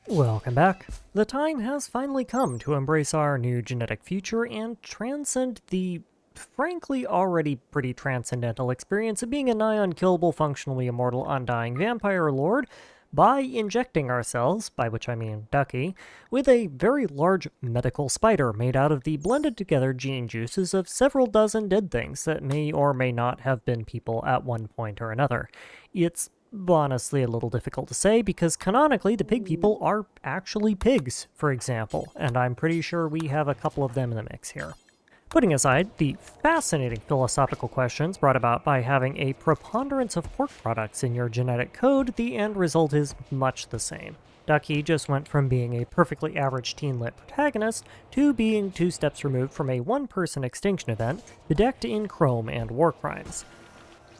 Welcome back. The time has finally come to embrace our new genetic future and transcend the frankly already pretty transcendental experience of being a nigh-unkillable, functionally immortal, undying vampire lord by injecting ourselves, by which I mean Ducky, with a very large medical spider made out of the blended together gene juices of several dozen dead things that may or may not have been people at one point or another. It's honestly a little difficult to say because canonically the pig people are actually pigs, for example, and I'm pretty sure we have a couple of them in the mix here. Putting aside the fascinating philosophical questions brought about by having a preponderance of pork products in your genetic code, the end result is much the same. Ducky just went from being a perfectly average teen-lit protagonist to being 2 steps removed from a one-person extinction event bedecked in chrome and war crimes.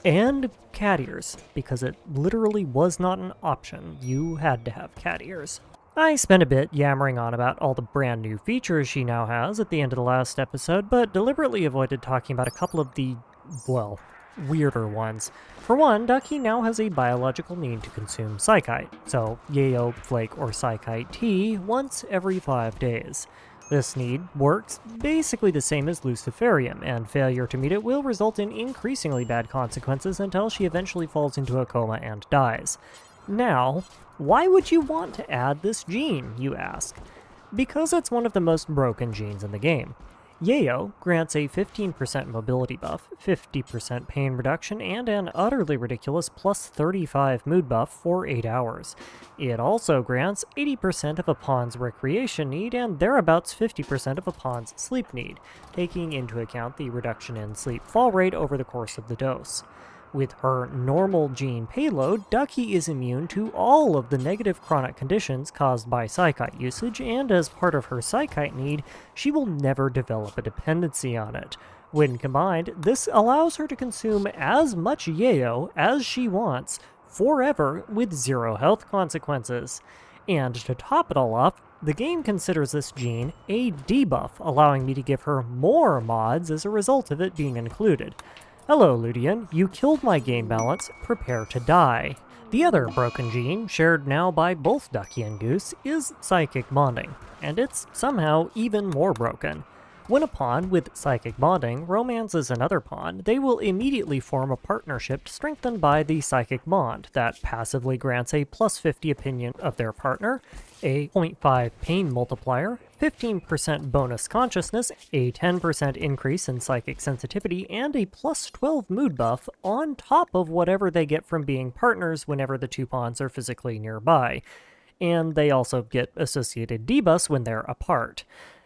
And cat ears, because it literally was not an option. You had to have cat ears. I spent a bit yammering on about all the brand new features she now has at the end of the last episode, but deliberately avoided talking about a couple of the, well, weirder ones. For one, Ducky now has a biological need to consume psychite, so yayo, flake, or psychite tea once every 5 days. This need works basically the same as luciferium, and failure to meet it will result in increasingly bad consequences until she eventually falls into a coma and dies. Now, why would you want to add this gene, you ask? Because it's one of the most broken genes in the game. Yayo grants a 15% mobility buff, 50% pain reduction, and an utterly ridiculous plus 35 mood buff for 8 hours. It also grants 80% of a pawn's recreation need and thereabouts 50% of a pawn's sleep need, taking into account the reduction in sleep fall rate over the course of the dose. With her normal gene payload, Ducky is immune to all of the negative chronic conditions caused by psychite usage, and as part of her psychite need, she will never develop a dependency on it. When combined, this allows her to consume as much yayo as she wants, forever, with 0 health consequences. And to top it all off, the game considers this gene a debuff, allowing me to give her more mods as a result of it being included. Hello, Ludian. You killed my game balance. Prepare to die. The other broken gene, shared now by both Ducky and Goose, is psychic bonding, and it's somehow even more broken. When a pawn with psychic bonding romances another pawn, they will immediately form a partnership strengthened by the psychic bond that passively grants a plus 50 opinion of their partner, a 0.5 pain multiplier, 15% bonus consciousness, a 10% increase in psychic sensitivity, and a plus 12 mood buff on top of whatever they get from being partners whenever the 2 pawns are physically nearby. And they also get associated debuffs when they're apart.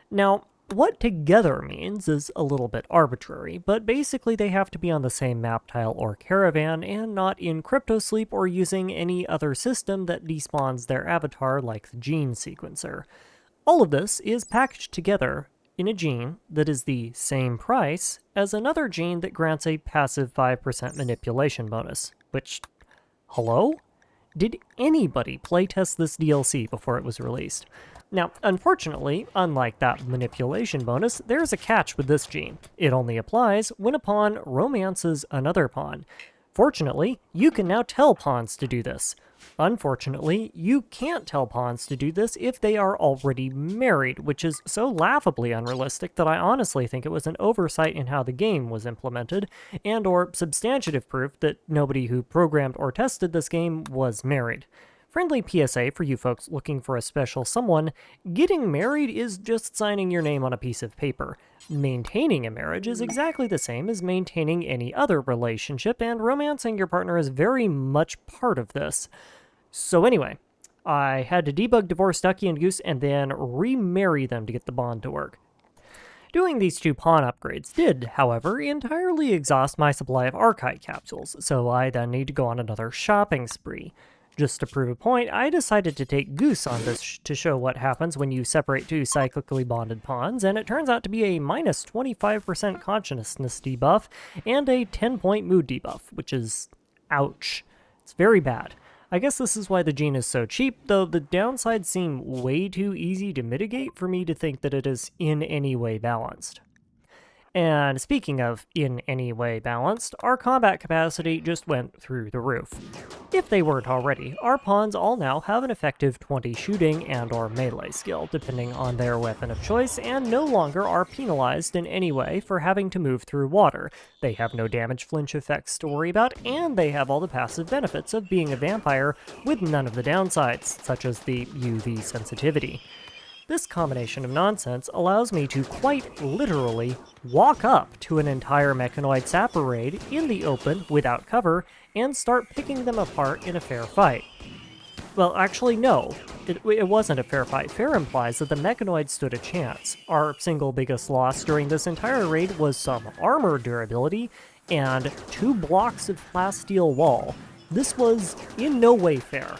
Now, what together means is a little bit arbitrary, but basically they have to be on the same map tile or caravan and not in cryptosleep or using any other system that despawns their avatar like the gene sequencer. All of this is packaged together in a gene that is the same price as another gene that grants a passive 5% manipulation bonus, which, hello? Did anybody playtest this DLC before it was released? Now, unfortunately, unlike that manipulation bonus, there's a catch with this gene. It only applies when a pawn romances another pawn. Fortunately, you can now tell pawns to do this. Unfortunately, you can't tell pawns to do this if they are already married, which is so laughably unrealistic that I honestly think it was an oversight in how the game was implemented, and or substantive proof that nobody who programmed or tested this game was married. Friendly PSA for you folks looking for a special someone, getting married is just signing your name on a piece of paper. Maintaining a marriage is exactly the same as maintaining any other relationship, and romancing your partner is very much part of this. So anyway, I had to debug divorce Ducky and Goose and then remarry them to get the bond to work. Doing these 2 pawn upgrades did, however, entirely exhaust my supply of archive capsules, so I then need to go on another shopping spree. Just to prove a point, I decided to take Goose on this to show what happens when you separate 2 cyclically bonded pawns, and it turns out to be a minus 25% consciousness debuff and a 10-point mood debuff, which is ouch. It's very bad. I guess this is why the gene is so cheap, though the downsides seem way too easy to mitigate for me to think that it is in any way balanced. And speaking of in any way balanced, our combat capacity just went through the roof. If they weren't already, our pawns all now have an effective 20 shooting and or melee skill, depending on their weapon of choice, and no longer are penalized in any way for having to move through water. They have no damage flinch effects to worry about, and they have all the passive benefits of being a vampire with none of the downsides, such as the UV sensitivity. This combination of nonsense allows me to quite literally walk up to an entire mechanoid sapper raid in the open without cover and start picking them apart in a fair fight. Well, actually, no. It wasn't a fair fight. Fair implies that the mechanoid stood a chance. Our single biggest loss during this entire raid was some armor durability and 2 blocks of plasteel wall. This was in no way fair.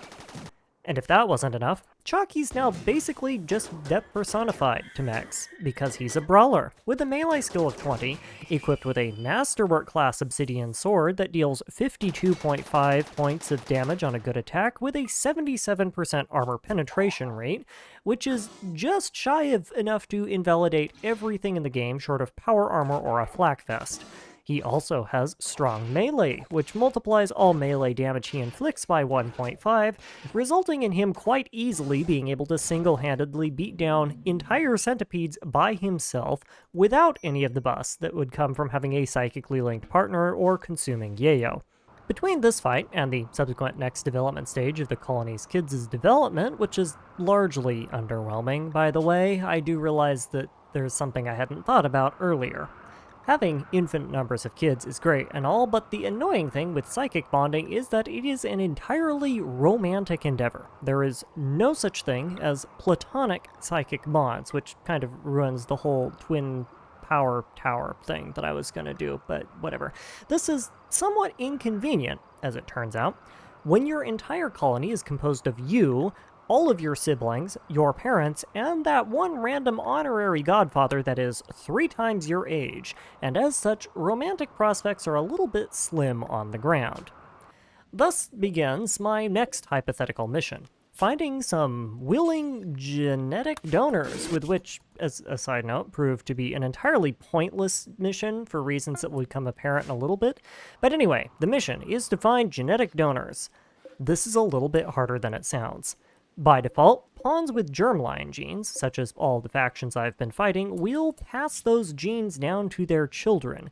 And if that wasn't enough, Chalky's now basically just depth personified to mechs, because he's a brawler, with a melee skill of 20, equipped with a Masterwork class obsidian sword that deals 52.5 points of damage on a good attack with a 77% armor penetration rate, which is just shy of enough to invalidate everything in the game short of power armor or a flak vest. He also has strong melee, which multiplies all melee damage he inflicts by 1.5, resulting in him quite easily being able to single-handedly beat down entire centipedes by himself without any of the buffs that would come from having a psychically linked partner or consuming yayo. Between this fight and the subsequent next development stage of the colony's kids' development, which is largely underwhelming, by the way, I do realize that there's something I hadn't thought about earlier. Having infinite numbers of kids is great and all, but the annoying thing with psychic bonding is that it is an entirely romantic endeavor. There is no such thing as platonic psychic bonds, which kind of ruins the whole twin power tower thing that I was gonna do, but whatever. This is somewhat inconvenient, as it turns out. When your entire colony is composed of you, all of your siblings, your parents, and that one random honorary godfather that is 3 times your age, and as such, romantic prospects are a little bit slim on the ground. Thus begins my next hypothetical mission, finding some willing genetic donors, with which, as a side note, proved to be an entirely pointless mission for reasons that will become apparent in a little bit. But anyway, the mission is to find genetic donors. This is a little bit harder than it sounds. By default, pawns with germline genes, such as all the factions I've been fighting, will pass those genes down to their children.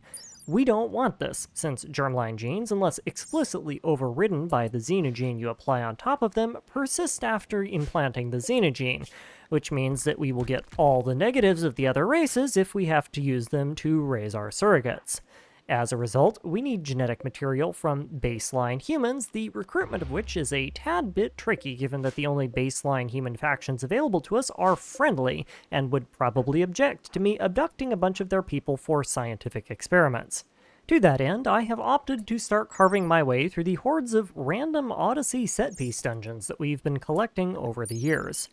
We don't want this, since germline genes, unless explicitly overridden by the xenogene you apply on top of them, persist after implanting the xenogene, which means that we will get all the negatives of the other races if we have to use them to raise our surrogates. As a result, we need genetic material from baseline humans, the recruitment of which is a tad bit tricky given that the only baseline human factions available to us are friendly, and would probably object to me abducting a bunch of their people for scientific experiments. To that end, I have opted to start carving my way through the hordes of random Odyssey set-piece dungeons that we've been collecting over the years.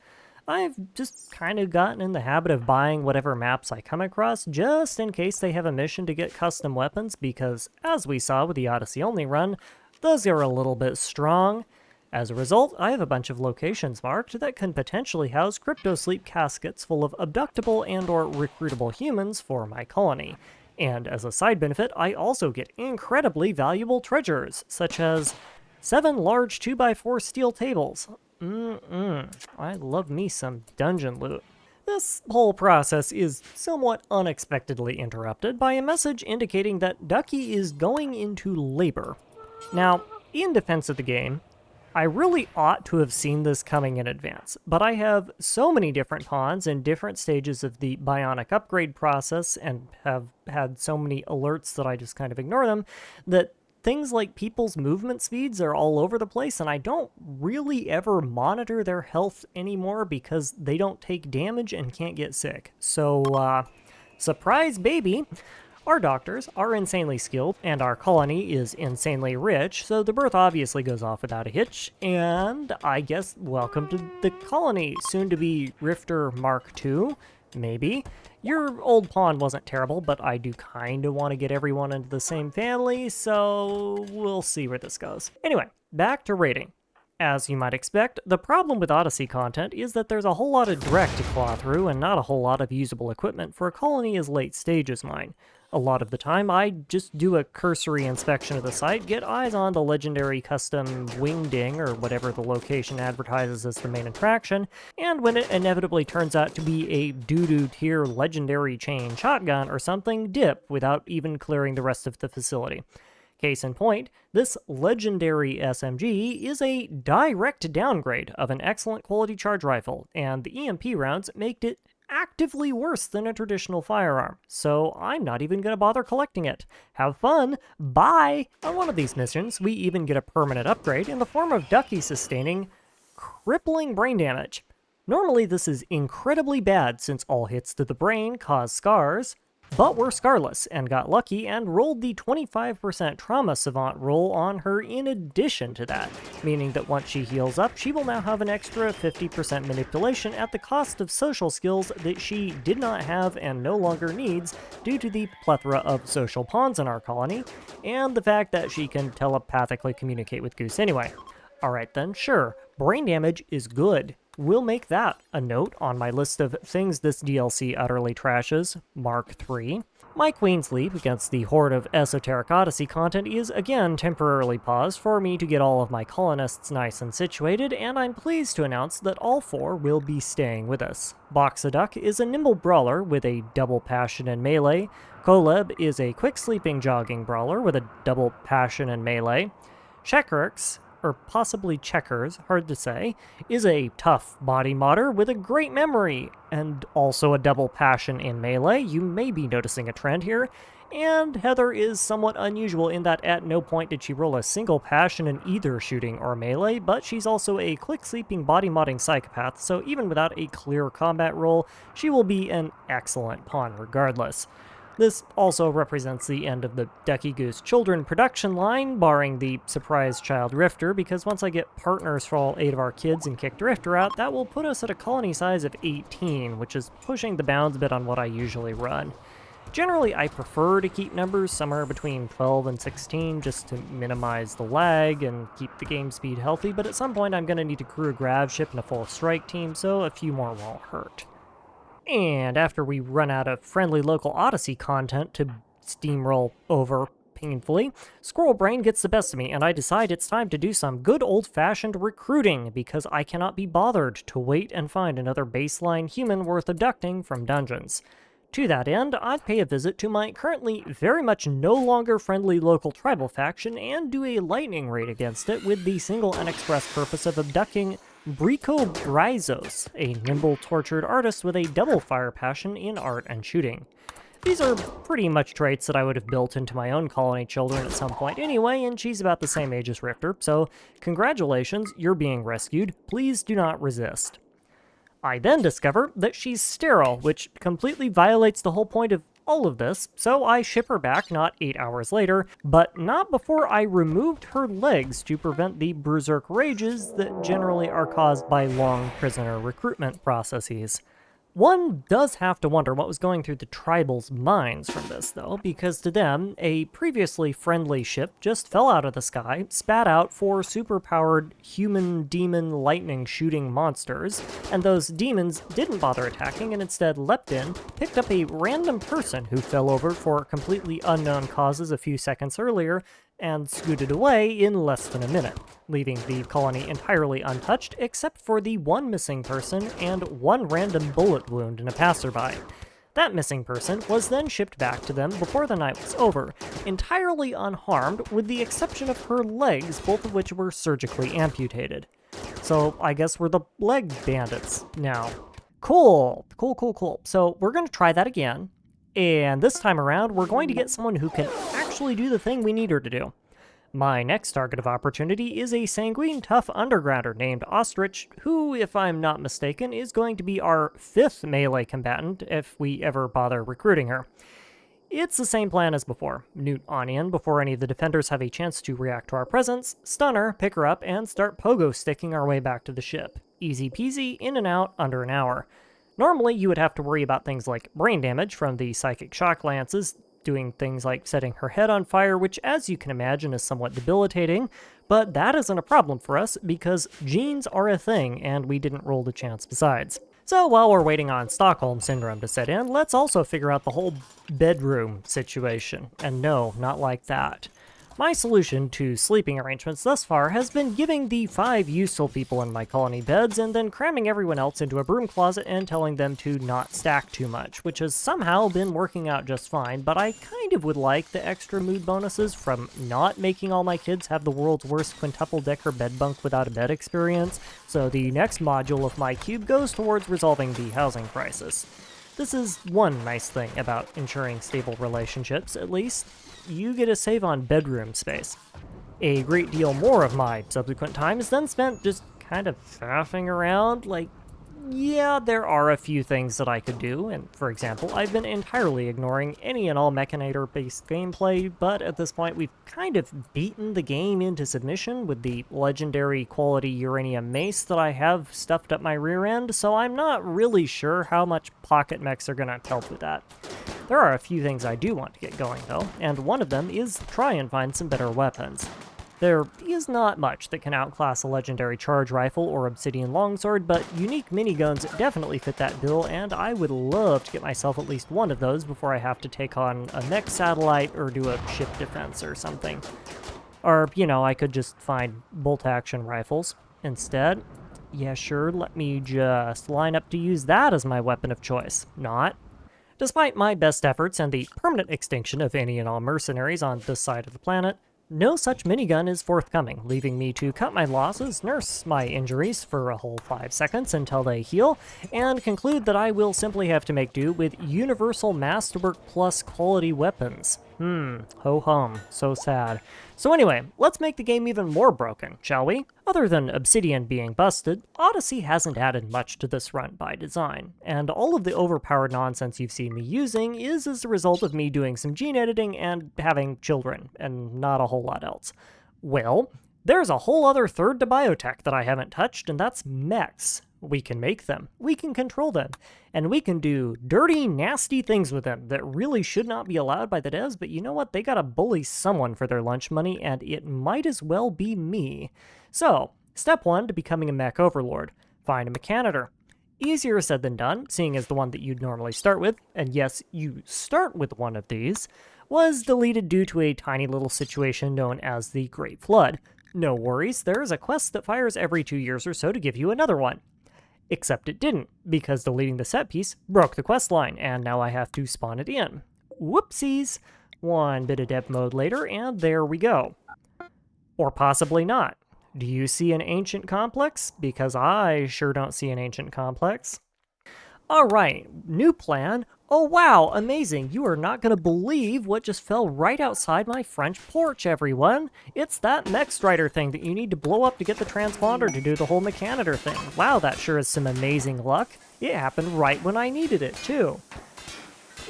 I've just kind of gotten in the habit of buying whatever maps I come across just in case they have a mission to get custom weapons because, as we saw with the Odyssey only run, those are a little bit strong. As a result, I have a bunch of locations marked that can potentially house cryptosleep caskets full of abductable and or recruitable humans for my colony. And as a side benefit, I also get incredibly valuable treasures, such as 7 large 2x4 steel tables. I love me some dungeon loot. This whole process is somewhat unexpectedly interrupted by a message indicating that Ducky is going into labor. Now, in defense of the game, I really ought to have seen this coming in advance, but I have so many different pawns in different stages of the bionic upgrade process and have had so many alerts that I just kind of ignore them, that things like people's movement speeds are all over the place, and I don't really ever monitor their health anymore because they don't take damage and can't get sick. So, surprise baby! Our doctors are insanely skilled, and our colony is insanely rich, so the birth obviously goes off without a hitch, and I guess welcome to the colony, soon to be Rifter Mark II, maybe. Your old pawn wasn't terrible, but I do kinda want to get everyone into the same family, so we'll see where this goes. Anyway, back to raiding. As you might expect, the problem with Odyssey content is that there's a whole lot of direct to claw through and not a whole lot of usable equipment for a colony as late stage as mine. A lot of the time, I just do a cursory inspection of the site, get eyes on the legendary custom wingding or whatever the location advertises as the main attraction, and when it inevitably turns out to be a doo-doo tier legendary chain shotgun or something, dip without even clearing the rest of the facility. Case in point, this legendary SMG is a direct downgrade of an excellent quality charge rifle, and the EMP rounds make it actively worse than a traditional firearm, so I'm not even going to bother collecting it. Have fun! Bye! On one of these missions, we even get a permanent upgrade in the form of Ducky sustaining crippling brain damage. Normally this is incredibly bad since all hits to the brain cause scars, but we're scarless and got lucky and rolled the 25% trauma savant roll on her in addition to that, meaning that once she heals up, she will now have an extra 50% manipulation at the cost of social skills that she did not have and no longer needs due to the plethora of social pawns in our colony, and the fact that she can telepathically communicate with Goose anyway. Alright then, sure, brain damage is good. We'll make that a note on my list of things this DLC utterly trashes, Mark III. My Queen's Leap against the horde of esoteric Odyssey content is again temporarily paused for me to get all of my colonists nice and situated, and I'm pleased to announce that all 4 will be staying with us. Boxaduck is a nimble brawler with a double passion and melee. Koleb is a quick sleeping jogging brawler with a double passion and melee. Checkers, or possibly Checkers, hard to say, is a tough body modder with a great memory, and also a double passion in melee. You may be noticing a trend here. And Heather is somewhat unusual in that at no point did she roll a single passion in either shooting or melee, but she's also a quick sleeping body modding psychopath, so even without a clear combat role, she will be an excellent pawn regardless. This also represents the end of the Ducky Goose Children production line, barring the surprise child Drifter, because once I get partners for all 8 of our kids and kick Drifter out, that will put us at a colony size of 18, which is pushing the bounds a bit on what I usually run. Generally, I prefer to keep numbers somewhere between 12 and 16 just to minimize the lag and keep the game speed healthy, but at some point I'm going to need to crew a grav ship and a full strike team, so a few more won't hurt. And after we run out of friendly local Odyssey content to steamroll over painfully, Squirrel Brain gets the best of me, and I decide it's time to do some good old-fashioned recruiting, because I cannot be bothered to wait and find another baseline human worth abducting from dungeons. To that end, I pay a visit to my currently very much no longer friendly local tribal faction and do a lightning raid against it with the single and express purpose of abducting Brico Brizos, a nimble tortured artist with a double fire passion in art and shooting. These are pretty much traits that I would have built into my own colony children at some point anyway, and she's about the same age as Rifter, so congratulations, you're being rescued. Please do not resist. I then discover that she's sterile, which completely violates the whole point of all of this, so I ship her back not 8 hours later, but not before I removed her legs to prevent the berserk rages that generally are caused by long prisoner recruitment processes. One does have to wonder what was going through the tribals' minds from this, though, because to them, a previously friendly ship just fell out of the sky, spat out 4 superpowered human-demon lightning-shooting monsters, and those demons didn't bother attacking and instead leapt in, picked up a random person who fell over for completely unknown causes a few seconds earlier, and scooted away in less than a minute, leaving the colony entirely untouched except for the 1 missing person and 1 random bullet wound in a passerby. That missing person was then shipped back to them before the night was over, entirely unharmed with the exception of her legs, both of which were surgically amputated. So I guess we're the leg bandits now. Cool. So we're going to try that again. And this time around, we're going to get someone who can actually do the thing we need her to do. My next target of opportunity is a sanguine, tough undergrounder named Ostrich, who, if I'm not mistaken, is going to be our 5th melee combatant if we ever bother recruiting her. It's the same plan as before. Newt on in before any of the defenders have a chance to react to our presence, stun her, pick her up, and start pogo-sticking our way back to the ship. Easy peasy, in and out, under an hour. Normally, you would have to worry about things like brain damage from the psychic shock lances, doing things like setting her head on fire, which, as you can imagine, is somewhat debilitating, But that isn't a problem for us because genes are a thing and we didn't roll the chance besides. So while we're waiting on Stockholm Syndrome to set in, let's also figure out the whole bedroom situation. And no, not like that. My solution to sleeping arrangements thus far has been giving the 5 useful people in my colony beds and then cramming everyone else into a broom closet and telling them to not stack too much, which has somehow been working out just fine, but I kind of would like the extra mood bonuses from not making all my kids have the world's worst quintuple-decker bed bunk without a bed experience, so the next module of my cube goes towards resolving the housing crisis. This is one nice thing about ensuring stable relationships, at least. You get to save on bedroom space. A great deal more of my subsequent time is then spent just kind of faffing around, like, yeah, there are a few things that I could do, and for example, I've been entirely ignoring any and all Mechanator-based gameplay, but at this point we've kind of beaten the game into submission with the legendary quality uranium mace that I have stuffed up my rear end, so I'm not really sure how much pocket mechs are gonna help with that. There are a few things I do want to get going though, and one of them is try and find some better weapons. There is not much that can outclass a legendary charge rifle or obsidian longsword, but unique miniguns definitely fit that bill, and I would love to get myself at least one of those before I have to take on a mech satellite or do a ship defense or something. Or, you know, I could just find bolt-action rifles instead. Yeah, sure, let me just line up to use that as my weapon of choice. Not. Despite my best efforts and the permanent extinction of any and all mercenaries on this side of the planet, no such minigun is forthcoming, leaving me to cut my losses, nurse my injuries for a whole 5 seconds until they heal, and conclude that I will simply have to make do with universal masterwork plus quality weapons. Ho-hum, so sad. So anyway, let's make the game even more broken, shall we? Other than Obsidian being busted, Odyssey hasn't added much to this run by design, and all of the overpowered nonsense you've seen me using is as a result of me doing some gene editing and having children, and not a whole lot else. Well, there's a whole other third to biotech that I haven't touched, and that's mechs. We can make them, we can control them, and we can do dirty, nasty things with them that really should not be allowed by the devs, but you know what? They gotta bully someone for their lunch money, and it might as well be me. So, step 1 to becoming a mech overlord. Find a mechanitor. Easier said than done, seeing as the one that you'd normally start with, and yes, you start with one of these, was deleted due to a tiny little situation known as the Great Flood. No worries, there is a quest that fires every 2 years or so to give you another one. Except it didn't, because deleting the set piece broke the quest line, and now I have to spawn it in. Whoopsies! One bit of dev mode later, and there we go. Or possibly not. Do you see an ancient complex? Because I sure don't see an ancient complex. Alright, new plan. Oh wow, amazing. You are not going to believe what just fell right outside my French porch, everyone. It's that mech strider thing that you need to blow up to get the transponder to do the whole mechanitor thing. Wow, that sure is some amazing luck. It happened right when I needed it, too.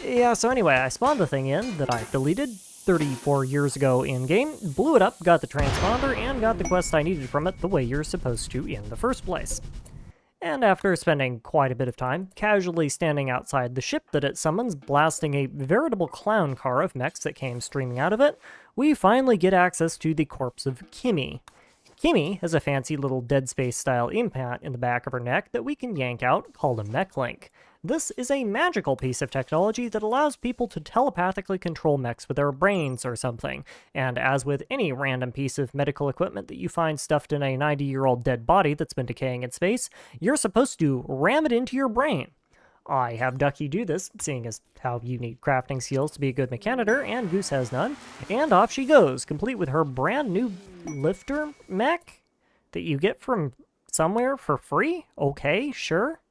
Yeah, so anyway, I spawned the thing in that I deleted 34 years ago in-game, blew it up, got the transponder, and got the quest I needed from it the way you're supposed to in the first place. And after spending quite a bit of time casually standing outside the ship that it summons, blasting a veritable clown car of mechs that came streaming out of it, we finally get access to the corpse of Kimmy. Kimmy has a fancy little Dead Space-style implant in the back of her neck that we can yank out, called a mech link. This is a magical piece of technology that allows people to telepathically control mechs with their brains or something, and as with any random piece of medical equipment that you find stuffed in a 90-year-old dead body that's been decaying in space, you're supposed to ram it into your brain. I have Ducky do this, seeing as how you need crafting skills to be a good mechanitor, and Goose has none, and off she goes, complete with her brand new lifter mech that you get from somewhere for free? Okay, sure.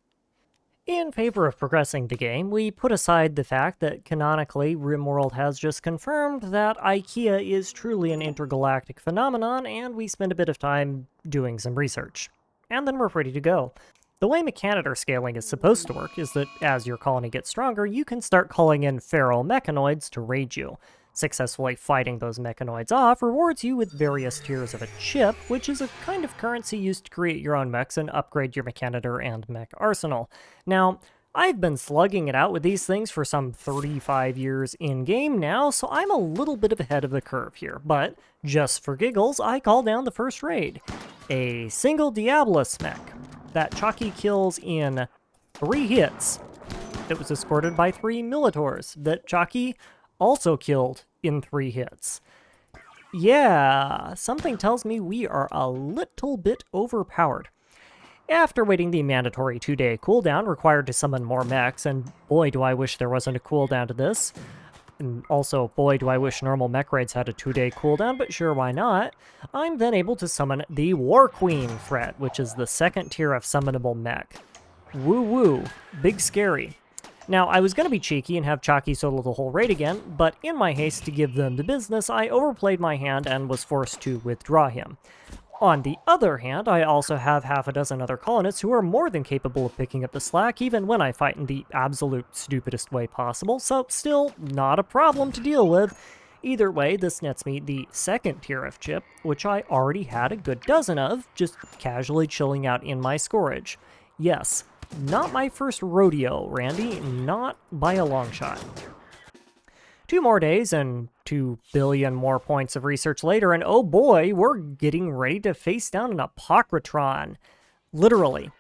In favor of progressing the game, we put aside the fact that canonically Rimworld has just confirmed that IKEA is truly an intergalactic phenomenon, and we spend a bit of time doing some research. And then we're ready to go. The way mechanitor scaling is supposed to work is that as your colony gets stronger, you can start calling in feral mechanoids to raid you. Successfully fighting those mechanoids off rewards you with various tiers of a chip, which is a kind of currency used to create your own mechs and upgrade your mechanitor and mech arsenal. Now, I've been slugging it out with these things for some 35 years in-game now, so I'm a little bit ahead of the curve here, but just for giggles, I call down the first raid. A single Diabolus mech that Chalky kills in 3 hits. It was escorted by 3 Militors that Chalky also killed in 3 hits. Yeah, something tells me we are a little bit overpowered. After waiting the mandatory 2-day cooldown required to summon more mechs, and boy do I wish there wasn't a cooldown to this, and also boy do I wish normal mech raids had a 2-day cooldown, but sure, why not, I'm then able to summon the War Queen threat, which is the second tier of summonable mech. Woo woo, big scary. Now, I was going to be cheeky and have Chalky solo the whole raid again, but in my haste to give them the business, I overplayed my hand and was forced to withdraw him. On the other hand, I also have half a dozen other colonists who are more than capable of picking up the slack, even when I fight in the absolute stupidest way possible, so still not a problem to deal with. Either way, this nets me the second tier of chip, which I already had a good dozen of, just casually chilling out in my storage. Yes, not my first rodeo, Randy, not by a long shot. 2 more days and 2 billion more points of research later, and oh boy, we're getting ready to face down an Apocrytron. Literally.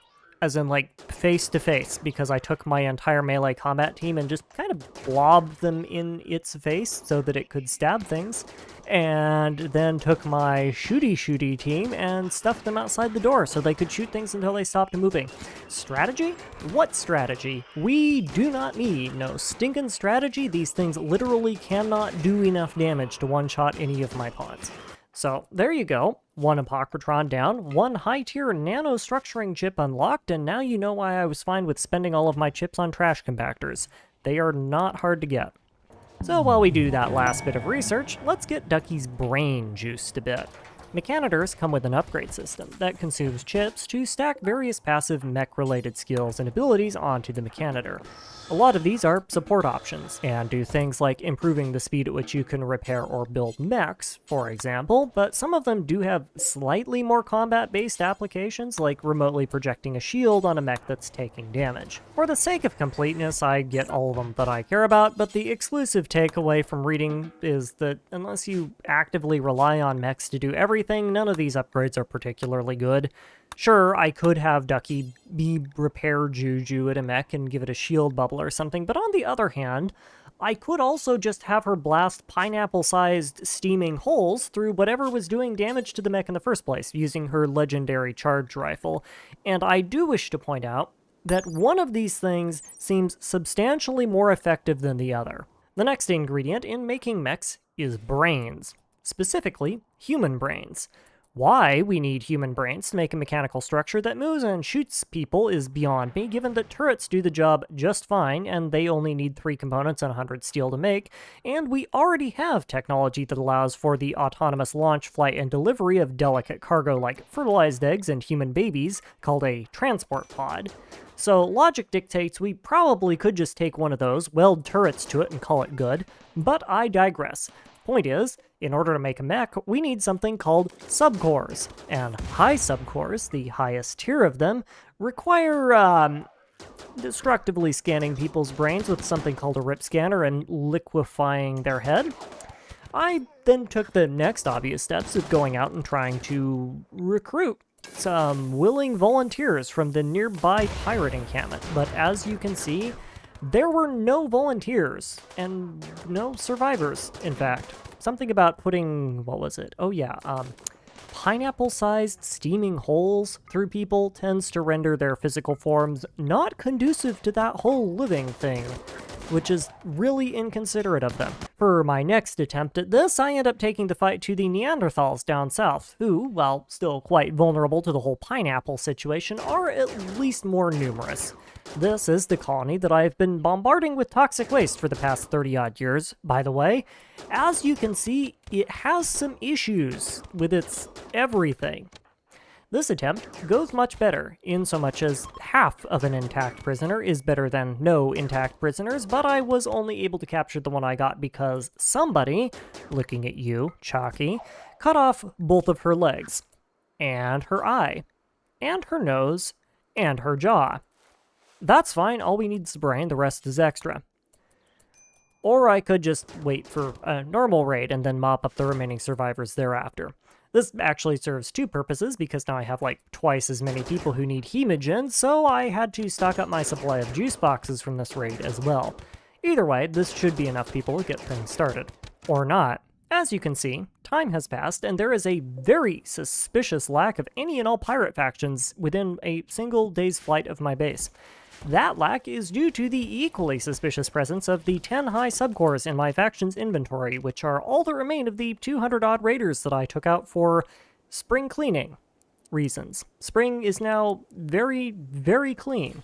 As in, like, face to face, because I took my entire melee combat team and just kind of blobbed them in its face so that it could stab things, and then took my shooty team and stuffed them outside the door so they could shoot things until they stopped moving. Strategy? What strategy? We do not need no stinking strategy. These things literally cannot do enough damage to one-shot any of my pawns. So, there you go. 1 Apocrytron down, 1 high-tier nanostructuring chip unlocked, and now you know why I was fine with spending all of my chips on trash compactors. They are not hard to get. So while we do that last bit of research, let's get Ducky's brain juiced a bit. Mechanitors come with an upgrade system that consumes chips to stack various passive mech-related skills and abilities onto the Mechanitor. A lot of these are support options, and do things like improving the speed at which you can repair or build mechs, for example, but some of them do have slightly more combat-based applications, like remotely projecting a shield on a mech that's taking damage. For the sake of completeness, I get all of them that I care about, but the exclusive takeaway from reading is that unless you actively rely on mechs to do everything, none of these upgrades are particularly good. Sure, I could have Ducky be repair Juju at a mech and give it a shield bubble or something, but on the other hand, I could also just have her blast pineapple-sized steaming holes through whatever was doing damage to the mech in the first place, using her legendary charge rifle. And I do wish to point out that one of these things seems substantially more effective than the other. The next ingredient in making mechs is brains, specifically human brains. Why we need human brains to make a mechanical structure that moves and shoots people is beyond me, given that turrets do the job just fine, and they only need 3 components and 100 steel to make, and we already have technology that allows for the autonomous launch, flight, and delivery of delicate cargo like fertilized eggs and human babies, called a transport pod. So logic dictates we probably could just take one of those, weld turrets to it, and call it good, but I digress. Point is, in order to make a mech, we need something called subcores, and high subcores, the highest tier of them, require, destructively scanning people's brains with something called a rip scanner and liquefying their head. I then took the next obvious steps of going out and trying to recruit some willing volunteers from the nearby pirate encampment, but as you can see, there were no volunteers, and no survivors, in fact. Something about putting, what was it? Oh yeah, pineapple-sized steaming holes through people tends to render their physical forms not conducive to that whole living thing, which is really inconsiderate of them. For my next attempt at this, I end up taking the fight to the Neanderthals down south, who, while still quite vulnerable to the whole pineapple situation, are at least more numerous. This is the colony that I've been bombarding with toxic waste for the past 30-odd years, by the way. As you can see, it has some issues with its everything. This attempt goes much better, in so much as half of an intact prisoner is better than no intact prisoners, but I was only able to capture the one I got because somebody, looking at you, Chalky, cut off both of her legs, and her eye, and her nose, and her jaw. That's fine, all we need is brain, the rest is extra. Or I could just wait for a normal raid and then mop up the remaining survivors thereafter. This actually serves two purposes, because now I have like twice as many people who need hemogen, so I had to stock up my supply of juice boxes from this raid as well. Either way, this should be enough people to get things started. Or not. As you can see, time has passed, and there is a very suspicious lack of any and all pirate factions within a single day's flight of my base. That lack is due to the equally suspicious presence of the 10 high subcores in my faction's inventory, which are all that remain of the 200-odd raiders that I took out for spring cleaning reasons. Spring is now very, very clean.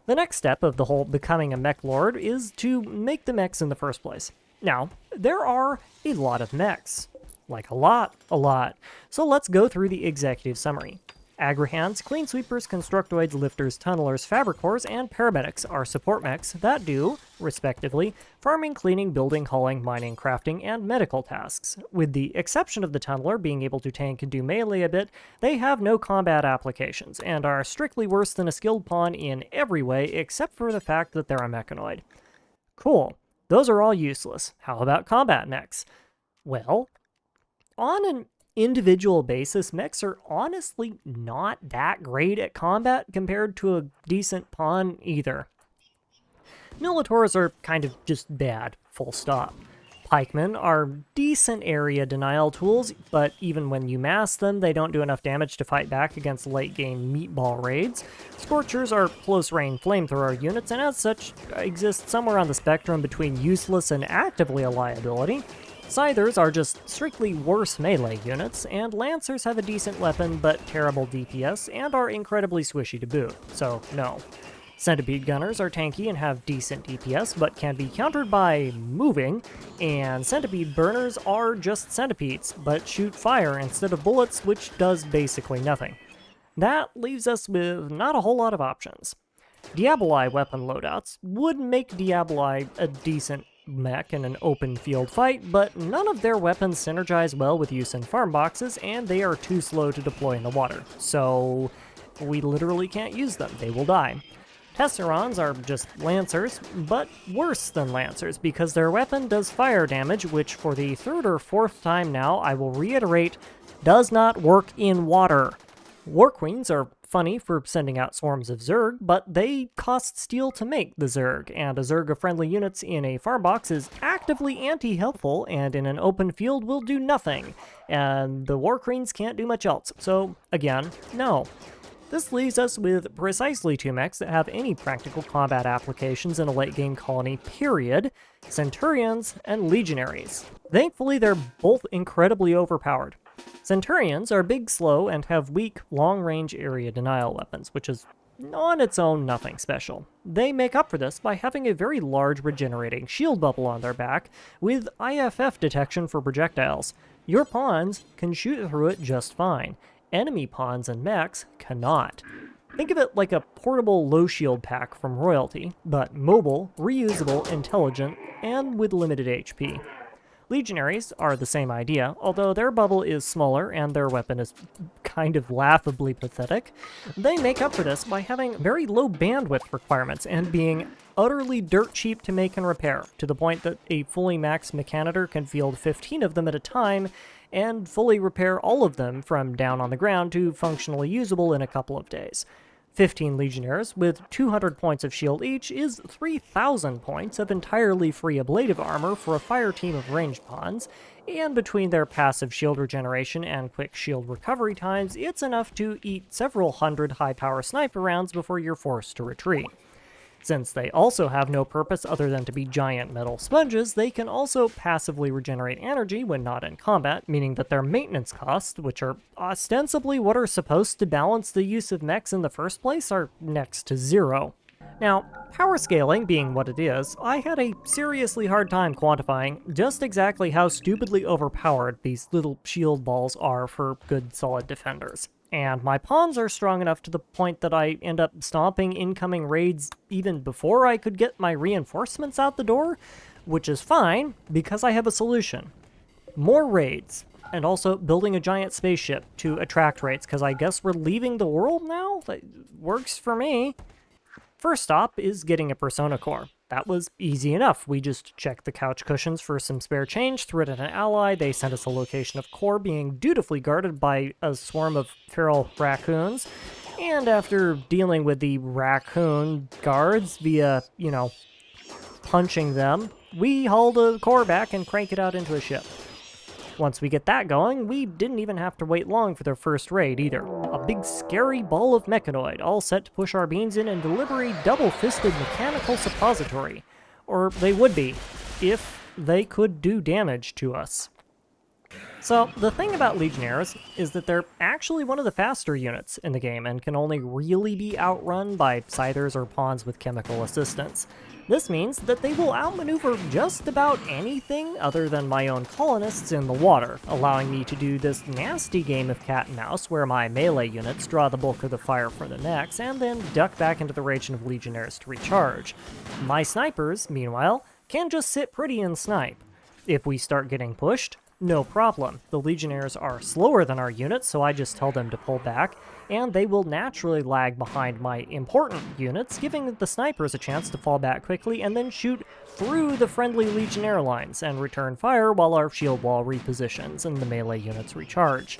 The next step of the whole becoming a mech lord is to make the mechs in the first place. Now, there are a lot of mechs. Like a lot. So let's go through the executive summary. Agrihands, clean sweepers, constructoids, lifters, tunnelers, fabricors, and paramedics are support mechs that do, respectively, farming, cleaning, building, hauling, mining, crafting, and medical tasks. With the exception of the tunneler being able to tank and do melee a bit, they have no combat applications, and are strictly worse than a skilled pawn in every way except for the fact that they're a mechanoid. Cool. Those are all useless. How about combat mechs? Well, on an individual basis, mechs are honestly not that great at combat compared to a decent pawn either. Militors are kind of just bad, full stop. Pikemen are decent area denial tools, but even when you mass them, they don't do enough damage to fight back against late-game meatball raids. Scorchers are close-range flamethrower units, and as such, exist somewhere on the spectrum between useless and actively a liability. Scythers are just strictly worse melee units, and Lancers have a decent weapon but terrible DPS, and are incredibly swishy to boot, so no. Centipede Gunners are tanky and have decent DPS, but can be countered by moving, and Centipede Burners are just centipedes, but shoot fire instead of bullets, which does basically nothing. That leaves us with not a whole lot of options. Diaboli weapon loadouts would make Diaboli a decent mech in an open field fight, but none of their weapons synergize well with use in farm boxes, and they are too slow to deploy in the water, so we literally can't use them, they will die. Tesserons are just Lancers, but worse than Lancers, because their weapon does fire damage, which for the third or fourth time now, I will reiterate, does not work in water. War Queens are funny for sending out swarms of Zerg, but they cost steel to make the Zerg, and a Zerg of friendly units in a farm box is actively anti-helpful, and in an open field will do nothing, and the War Queens can't do much else, so again, no. This leaves us with precisely two mechs that have any practical combat applications in a late-game colony, period: Centurions and Legionaries. Thankfully, they're both incredibly overpowered. Centurions are big, slow, and have weak, long-range area denial weapons, which is on its own nothing special. They make up for this by having a very large regenerating shield bubble on their back, with IFF detection for projectiles. Your pawns can shoot through it just fine. Enemy pawns and mechs cannot. Think of it like a portable low shield pack from Royalty, but mobile, reusable, intelligent, and with limited HP. Legionaries are the same idea, although their bubble is smaller and their weapon is kind of laughably pathetic. They make up for this by having very low bandwidth requirements and being utterly dirt cheap to make and repair, to the point that a fully maxed Mechanitor can field 15 of them at a time and fully repair all of them from down on the ground to functionally usable in a couple of days. 15 Legionnaires with 200 points of shield each is 3,000 points of entirely free ablative armor for a fire team of ranged pawns, and between their passive shield regeneration and quick shield recovery times, it's enough to eat several hundred high-power sniper rounds before you're forced to retreat. Since they also have no purpose other than to be giant metal sponges, they can also passively regenerate energy when not in combat, meaning that their maintenance costs, which are ostensibly what are supposed to balance the use of mechs in the first place, are next to zero. Now, power scaling being what it is, I had a seriously hard time quantifying just exactly how stupidly overpowered these little shield balls are for good solid defenders. And my pawns are strong enough to the point that I end up stomping incoming raids even before I could get my reinforcements out the door, which is fine, because I have a solution. More raids, and also building a giant spaceship to attract raids, because I guess we're leaving the world now? That works for me. First stop is getting a persona core. That was easy enough. We just checked the couch cushions for some spare change, threw it at an ally, they sent us a location of core being dutifully guarded by a swarm of feral raccoons, and after dealing with the raccoon guards via, punching them, we hauled a core back and crank it out into a ship. Once we get that going, we didn't even have to wait long for their first raid either. A big scary ball of mechanoid, all set to push our beans in and deliver a double-fisted mechanical suppository. Or they would be, if they could do damage to us. So, the thing about Legionnaires is that they're actually one of the faster units in the game and can only really be outrun by Scythers or pawns with chemical assistance. This means that they will outmaneuver just about anything other than my own colonists in the water, allowing me to do this nasty game of cat and mouse where my melee units draw the bulk of the fire for the mechs and then duck back into the region of Legionnaires to recharge. My snipers, meanwhile, can just sit pretty and snipe. If we start getting pushed, no problem. The Legionnaires are slower than our units, so I just tell them to pull back, and they will naturally lag behind my important units, giving the snipers a chance to fall back quickly and then shoot through the friendly Legionnaire lines and return fire while our shield wall repositions and the melee units recharge.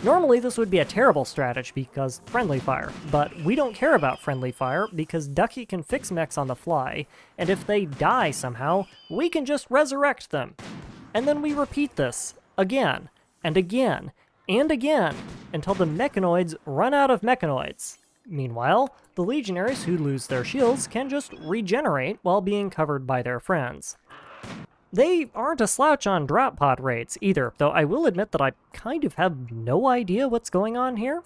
Normally this would be a terrible strategy because friendly fire, but we don't care about friendly fire because Ducky can fix mechs on the fly, and if they die somehow, we can just resurrect them. And then we repeat this again, and again, and again, until the mechanoids run out of mechanoids. Meanwhile, the Legionaries who lose their shields can just regenerate while being covered by their friends. They aren't a slouch on drop pod raids either, though I will admit that I kind of have no idea what's going on here.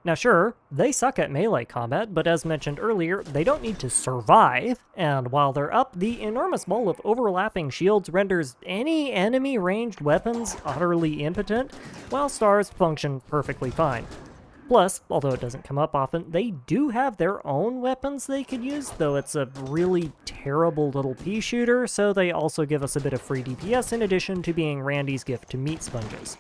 Now sure, they suck at melee combat, but as mentioned earlier, they don't need to survive, and while they're up, the enormous ball of overlapping shields renders any enemy ranged weapons utterly impotent, while stars function perfectly fine. Plus, although it doesn't come up often, they do have their own weapons they could use, though it's a really terrible little pea shooter, so they also give us a bit of free DPS in addition to being Randy's gift to meat sponges.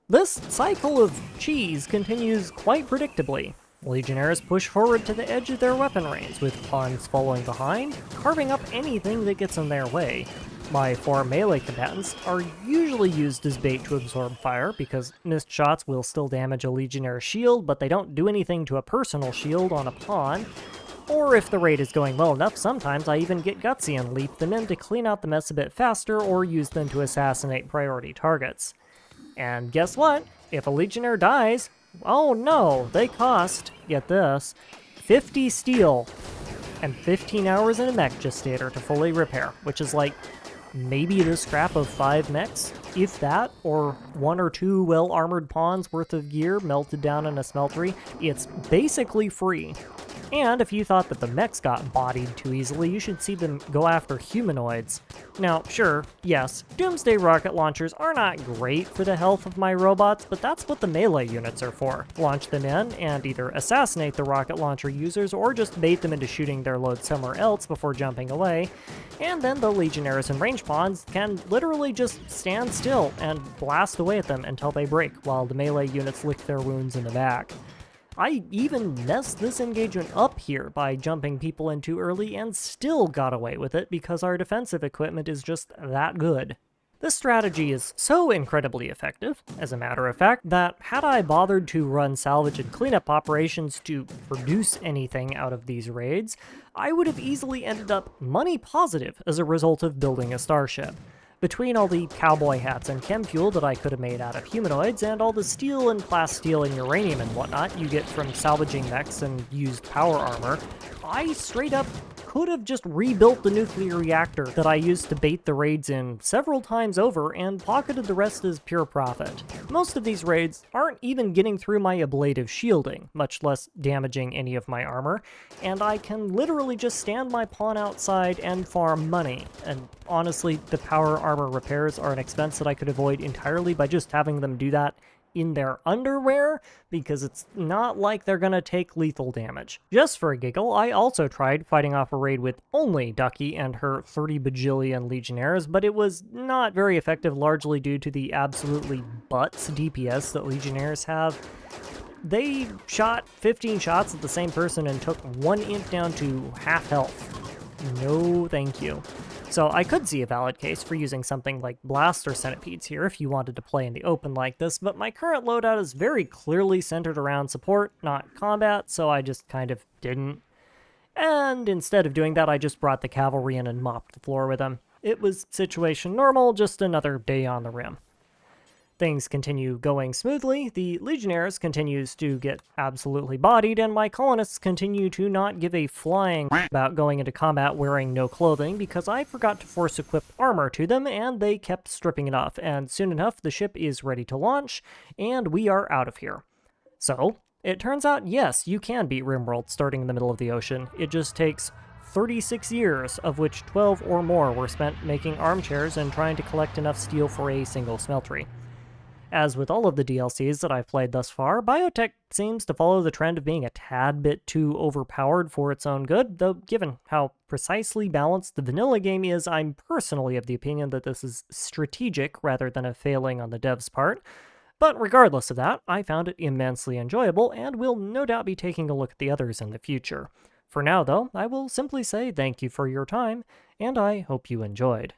This cycle of cheese continues quite predictably. Legionnaires push forward to the edge of their weapon range, with pawns following behind, carving up anything that gets in their way. My 4 melee combatants are usually used as bait to absorb fire, because missed shots will still damage a Legionnaire's shield, but they don't do anything to a personal shield on a pawn. Or if the raid is going well enough, sometimes I even get gutsy and leap them in to clean out the mess a bit faster, or use them to assassinate priority targets. And guess what? If a Legionnaire dies, oh no, they cost, get this, 50 steel and 15 hours in a mech gestator to fully repair, which is like maybe the scrap of 5 mechs, if that, or 1 or 2 well-armored pawns worth of gear melted down in a smeltery. It's basically free. And if you thought that the mechs got bodied too easily, you should see them go after humanoids. Now, sure, yes, Doomsday rocket launchers are not great for the health of my robots, but that's what the melee units are for. Launch them in and either assassinate the rocket launcher users or just bait them into shooting their load somewhere else before jumping away, and then the Legionnaires and range pawns can literally just stand still and blast away at them until they break, while the melee units lick their wounds in the back. I even messed this engagement up here by jumping people in too early and still got away with it because our defensive equipment is just that good. This strategy is so incredibly effective, as a matter of fact, that had I bothered to run salvage and cleanup operations to produce anything out of these raids, I would have easily ended up money positive as a result of building a starship. Between all the cowboy hats and chem fuel that I could have made out of humanoids, and all the steel and plasteel and uranium and whatnot you get from salvaging mechs and used power armor, I straight up could have just rebuilt the nuclear reactor that I used to bait the raids in several times over and pocketed the rest as pure profit. Most of these raids aren't even getting through my ablative shielding, much less damaging any of my armor, and I can literally just stand my pawn outside and farm money. And honestly, the power armor repairs are an expense that I could avoid entirely by just having them do that in their underwear, because it's not like they're gonna take lethal damage. Just for a giggle, I also tried fighting off a raid with only Ducky and her 30 bajillion Legionnaires, but it was not very effective, largely due to the absolutely butts DPS that Legionnaires have. They shot 15 shots at the same person and took 1 imp down to half health. No thank you. So I could see a valid case for using something like Blast or Centipedes here if you wanted to play in the open like this, but my current loadout is very clearly centered around support, not combat, so I just kind of didn't. And instead of doing that, I just brought the cavalry in and mopped the floor with them. It was situation normal, just another day on the rim. Things continue going smoothly, the Legionnaires continues to get absolutely bodied, and my colonists continue to not give a flying about going into combat wearing no clothing because I forgot to force equip armor to them and they kept stripping it off, and soon enough the ship is ready to launch, and we are out of here. So, it turns out, yes, you can beat Rimworld starting in the middle of the ocean. It just takes 36 years, of which 12 or more were spent making armchairs and trying to collect enough steel for a single smeltery. As with all of the DLCs that I've played thus far, Biotech seems to follow the trend of being a tad bit too overpowered for its own good, though given how precisely balanced the vanilla game is, I'm personally of the opinion that this is strategic rather than a failing on the devs' part. But regardless of that, I found it immensely enjoyable and will no doubt be taking a look at the others in the future. For now, though, I will simply say thank you for your time, and I hope you enjoyed.